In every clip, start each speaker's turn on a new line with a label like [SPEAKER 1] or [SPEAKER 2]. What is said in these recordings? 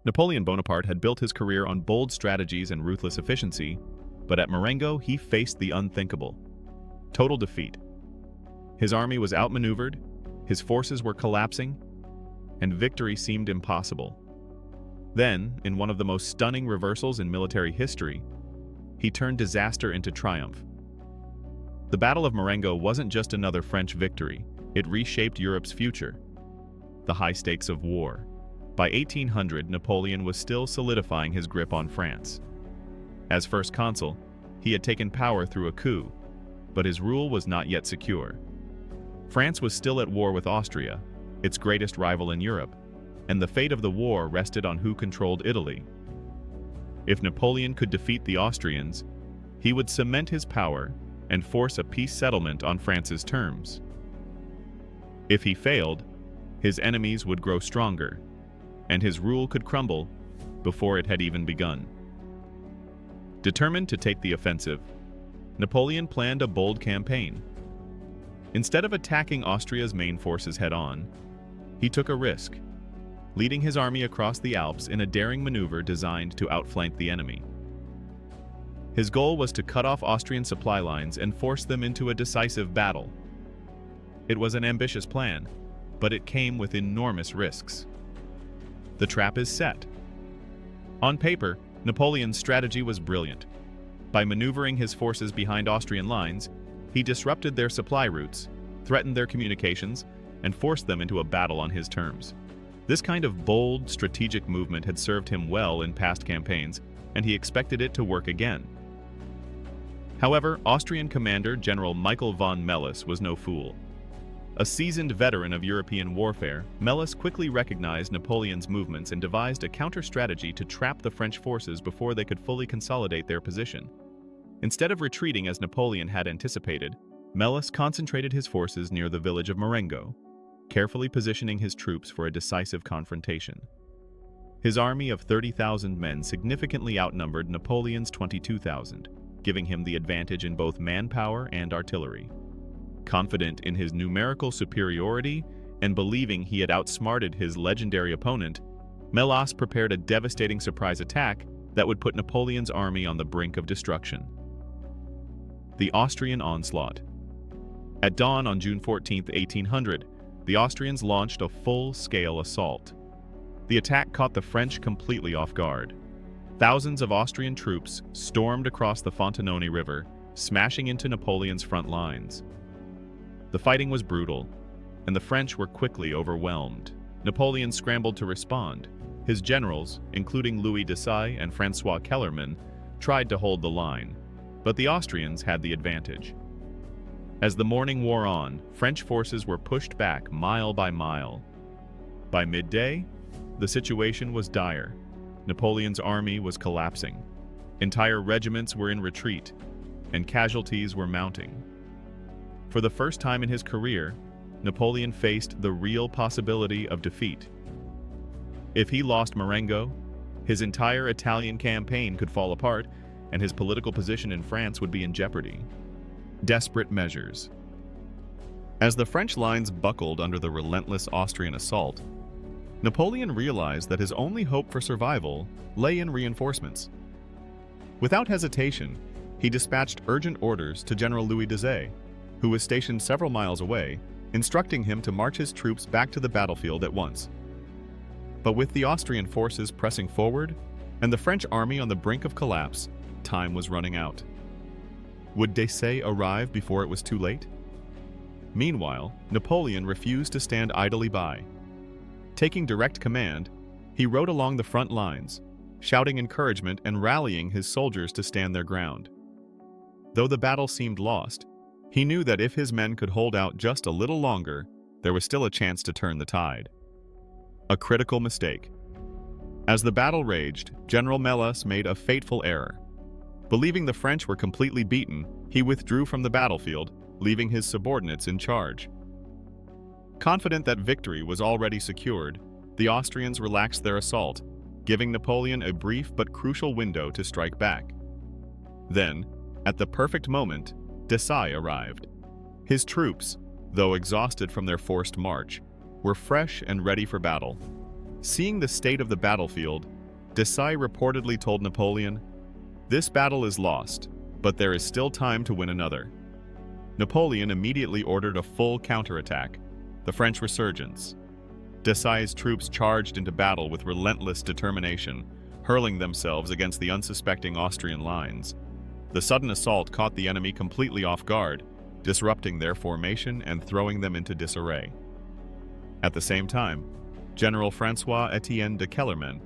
[SPEAKER 1] Napoleon Bonaparte had built his career on bold strategies and ruthless efficiency, but at Marengo he faced the unthinkable. Total defeat. His army was outmaneuvered, his forces were collapsing, and victory seemed impossible. Then, in one of the most stunning reversals in military history, he turned disaster into triumph. The Battle of Marengo wasn't just another French victory, it reshaped Europe's future. The high stakes of war. By 1800, Napoleon was still solidifying his grip on France. As first consul, he had taken power through a coup, but his rule was not yet secure. France was still at war with Austria, its greatest rival in Europe, and the fate of the war rested on who controlled Italy. If Napoleon could defeat the Austrians, he would cement his power and force a peace settlement on France's terms. If he failed, his enemies would grow stronger, and his rule could crumble before it had even begun. Determined to take the offensive, Napoleon planned a bold campaign. Instead of attacking Austria's main forces head-on, he took a risk, leading his army across the Alps in a daring maneuver designed to outflank the enemy. His goal was to cut off Austrian supply lines and force them into a decisive battle. It was an ambitious plan, but it came with enormous risks. The trap is set. On paper, Napoleon's strategy was brilliant. By maneuvering his forces behind Austrian lines, he disrupted their supply routes, threatened their communications, and forced them into a battle on his terms. This kind of bold, strategic movement had served him well in past campaigns, and he expected it to work again. However, Austrian commander General Michael von Melas was no fool. A seasoned veteran of European warfare, Melas quickly recognized Napoleon's movements and devised a counter-strategy to trap the French forces before they could fully consolidate their position. Instead of retreating as Napoleon had anticipated, Melas concentrated his forces near the village of Marengo, carefully positioning his troops for a decisive confrontation. His army of 30,000 men significantly outnumbered Napoleon's 22,000, giving him the advantage in both manpower and artillery. Confident in his numerical superiority and believing he had outsmarted his legendary opponent, Melas prepared a devastating surprise attack that would put Napoleon's army on the brink of destruction. The Austrian onslaught. At dawn on June 14, 1800, the Austrians launched a full-scale assault. The attack caught the French completely off guard. Thousands of Austrian troops stormed across the Fontenone River, smashing into Napoleon's front lines. The fighting was brutal, and the French were quickly overwhelmed. Napoleon scrambled to respond. His generals, including Louis Desailly and François Kellerman, tried to hold the line, but the Austrians had the advantage. As the morning wore on, French forces were pushed back mile by mile. By midday, the situation was dire. Napoleon's army was collapsing. Entire regiments were in retreat, and casualties were mounting. For the first time in his career, Napoleon faced the real possibility of defeat. If he lost Marengo, his entire Italian campaign could fall apart, and his political position in France would be in jeopardy. Desperate measures. As the French lines buckled under the relentless Austrian assault, Napoleon realized that his only hope for survival lay in reinforcements. Without hesitation, he dispatched urgent orders to General Louis Desailly, who was stationed several miles away, instructing him to march his troops back to the battlefield at once. But with the Austrian forces pressing forward and the French army on the brink of collapse, time was running out. Would Desailly arrive before it was too late? Meanwhile, Napoleon refused to stand idly by. Taking direct command, he rode along the front lines, shouting encouragement and rallying his soldiers to stand their ground. Though the battle seemed lost, he knew that if his men could hold out just a little longer, there was still a chance to turn the tide. A critical mistake. As the battle raged, General Melas made a fateful error. Believing the French were completely beaten, he withdrew from the battlefield, leaving his subordinates in charge. Confident that victory was already secured, the Austrians relaxed their assault, giving Napoleon a brief but crucial window to strike back. Then, at the perfect moment, Desailly arrived. His troops, though exhausted from their forced march, were fresh and ready for battle. Seeing the state of the battlefield, Desailles reportedly told Napoleon, "This battle is lost, but there is still time to win another." Napoleon immediately ordered a full counterattack, the French resurgence. Desailles' troops charged into battle with relentless determination, hurling themselves against the unsuspecting Austrian lines. The sudden assault caught the enemy completely off guard, disrupting their formation and throwing them into disarray. At the same time, General François-Étienne de Kellerman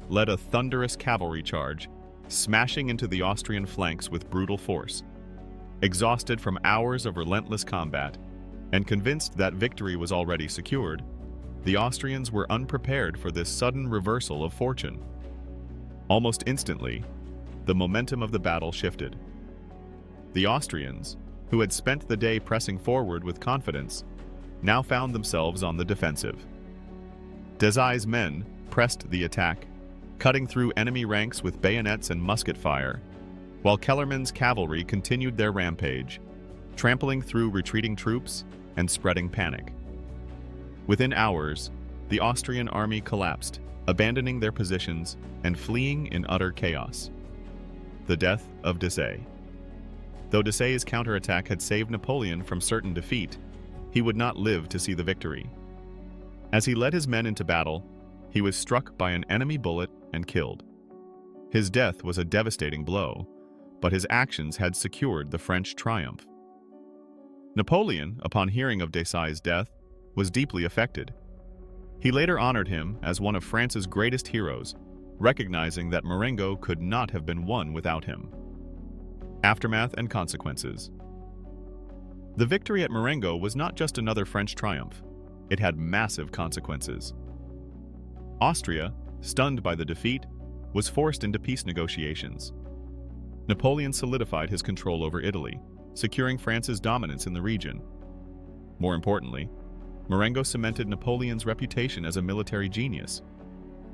[SPEAKER 1] led a thunderous cavalry charge, smashing into the Austrian flanks with brutal force. Exhausted from hours of relentless combat, and convinced that victory was already secured, the Austrians were unprepared for this sudden reversal of fortune. Almost instantly, the momentum of the battle shifted. The Austrians, who had spent the day pressing forward with confidence, now found themselves on the defensive. Desailles' men pressed the attack, cutting through enemy ranks with bayonets and musket fire, while Kellerman's cavalry continued their rampage, trampling through retreating troops and spreading panic. Within hours, the Austrian army collapsed, abandoning their positions and fleeing in utter chaos. The death of Desailles. Though Desailles' counterattack had saved Napoleon from certain defeat, he would not live to see the victory. As he led his men into battle, he was struck by an enemy bullet and killed. His death was a devastating blow, but his actions had secured the French triumph. Napoleon, upon hearing of Desailles' death, was deeply affected. He later honored him as one of France's greatest heroes, recognizing that Marengo could not have been won without him. Aftermath and consequences. The victory at Marengo was not just another French triumph. It had massive consequences. Austria, stunned by the defeat, was forced into peace negotiations. Napoleon solidified his control over Italy, securing France's dominance in the region. More importantly, Marengo cemented Napoleon's reputation as a military genius.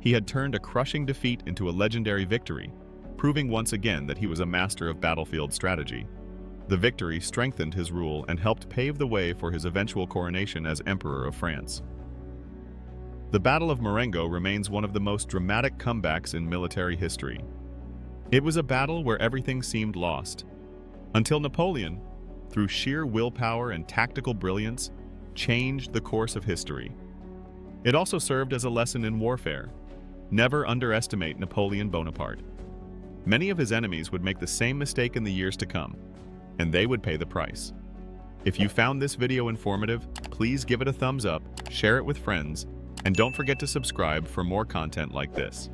[SPEAKER 1] He had turned a crushing defeat into a legendary victory, proving once again that he was a master of battlefield strategy. The victory strengthened his rule and helped pave the way for his eventual coronation as Emperor of France. The Battle of Marengo remains one of the most dramatic comebacks in military history. It was a battle where everything seemed lost, until Napoleon, through sheer willpower and tactical brilliance, changed the course of history. It also served as a lesson in warfare. Never underestimate Napoleon Bonaparte. Many of his enemies would make the same mistake in the years to come, and they would pay the price. If you found this video informative, please give it a thumbs up, share it with friends, and don't forget to subscribe for more content like this.